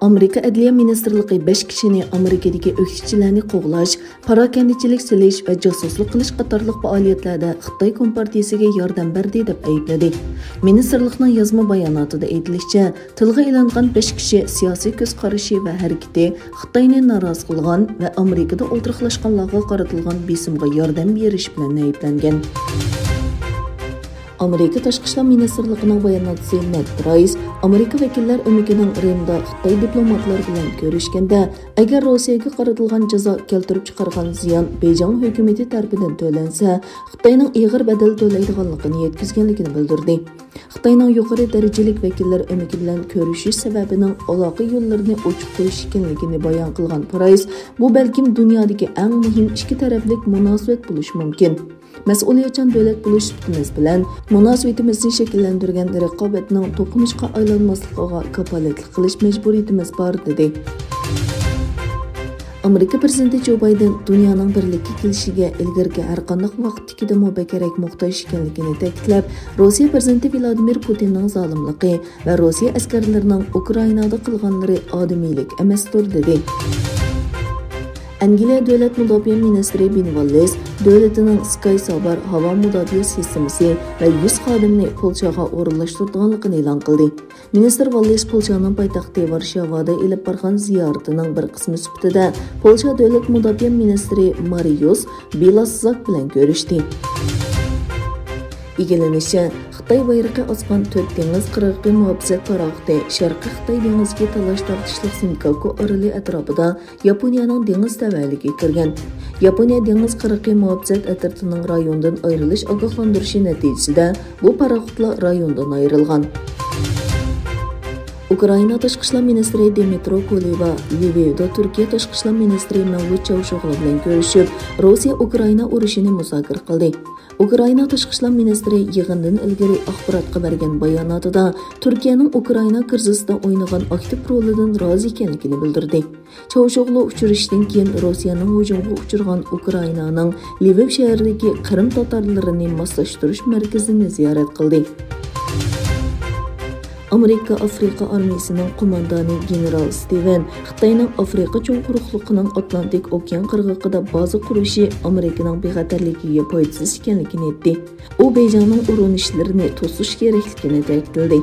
Amerika Adliya Ministerligi 5 kishini Amerikadagi o'qishchilarni qo'g'lash, parokandichilik silish va josuslik qilish qatorliq faoliyatlarda Xitoy Kompartiyasiga yordam berdi deb aybladi. Ministerlikning yozma bayonotida aytilishicha, tilga ilingan 5 kishi siyosiy ko'z qarashi va harakati Xitoyni norozi qilgan va Amerikada o'ltirixlashganlarga qaratilgan besimga yordam berish bilan ayblangan. Amerika Tashqi ishlar Ministerligining bayonotchisi Ned Price, Amerika vakillar o'mikining Rimda Xitoy diplomatlar bilan ko'rishganda, agar Rossiyaga qaratilgan jazo keltirib chiqargan ziyon Beijing hukumati tomonidan to'lansa, Xitoyning ig'ir badal to'laydiganligini yetkazganligini bildirdi. Xitoyning yuqori darajalik vakillar o'miki bilan ko'rishish sababining aloqa yo'llarini ochib qo'yish ekanligini bayon qilgan Price, bu balkim dunyodagi eng muhim ikki taraflik munosabat bo'lishi mumkin. Mas'uliyatchan davlat bo'lish sifatimiz bilan munosabatimizni shakllantirgan raqobatning to'qinishga aylanmasligiga kafolatlik qilish majburiyatimiz bor dedi. Amerika prezidenti Joe Biden dunyoning birlikka kelishiga ilgirgi har qanday vaqtdagi mubokarak muhtoj ekanligini ta'kidlab, Rossiya prezidenti Vladimir Putinning zolimligi va Rossiya askarlarining Ukrainada qilganlari odamiylik emasdir dedi. Angliya Davlat mudofaa ministri Ben Wallace davlatining Sky Saber havo mudofaa sistemasi va 100 xodimni Polshaga o'rinlashtirganligini e'lon qildi. Ministr Wallace Polshaning poytaxti Varshavada ilib borgan ziyoratining bir qismi sifatida Polsha davlat mudofaa ministri Mariusz Bielaszak bilan ko'rishdi. Egilenishicha, Xitoy bayrog'i osgan 4 dengiz qirg'oqi muhofazat parog'ida Sharqiy Xitoy dengiziga talash tortishlik Senkaku oroli atrofida Yaponiyaning dengiz tavalligiga kirgan. Yaponiya dengiz qirg'oqi muhofazat atrofinin rayondan ayrilish ogohlantirishi natijasida bu parog'lar rayondan ayrilgan. Ukraina Tashqi ishlar ministri Dmytro Kuleba Lvivda Turkiya Tashqi ishlar ministri Mevlut Çavuşoğlu bilan ko'rishib, Rossiya-Ukraina urushini muzokara qildi. Ukraina Tashqi ishlar ministri yig'indan ilgari axborotga bergan bayonotida Turkiyaning Ukraina krizisida o'ynagan aktiv rolidan rozi ekanligini bildirdi. Çavuşoğlu uchrashishdan keyin Rossiyaning hujumga uchragan Ukrainaning Lviv shahridagi Qrim tatarlarini moslashtirish markazini ziyorat qildi. Amerika Afrika armiyasining qo'mondoni general Steven Xitoyning Afrika cho'ng quruqligining Atlantik okean qirg'og'ida baza qurishi Amerikaning bexatarligiga foydasiz ekanligini aytdi. U Beijingning urinishlarini to'sish kerakligini ta'kidladi.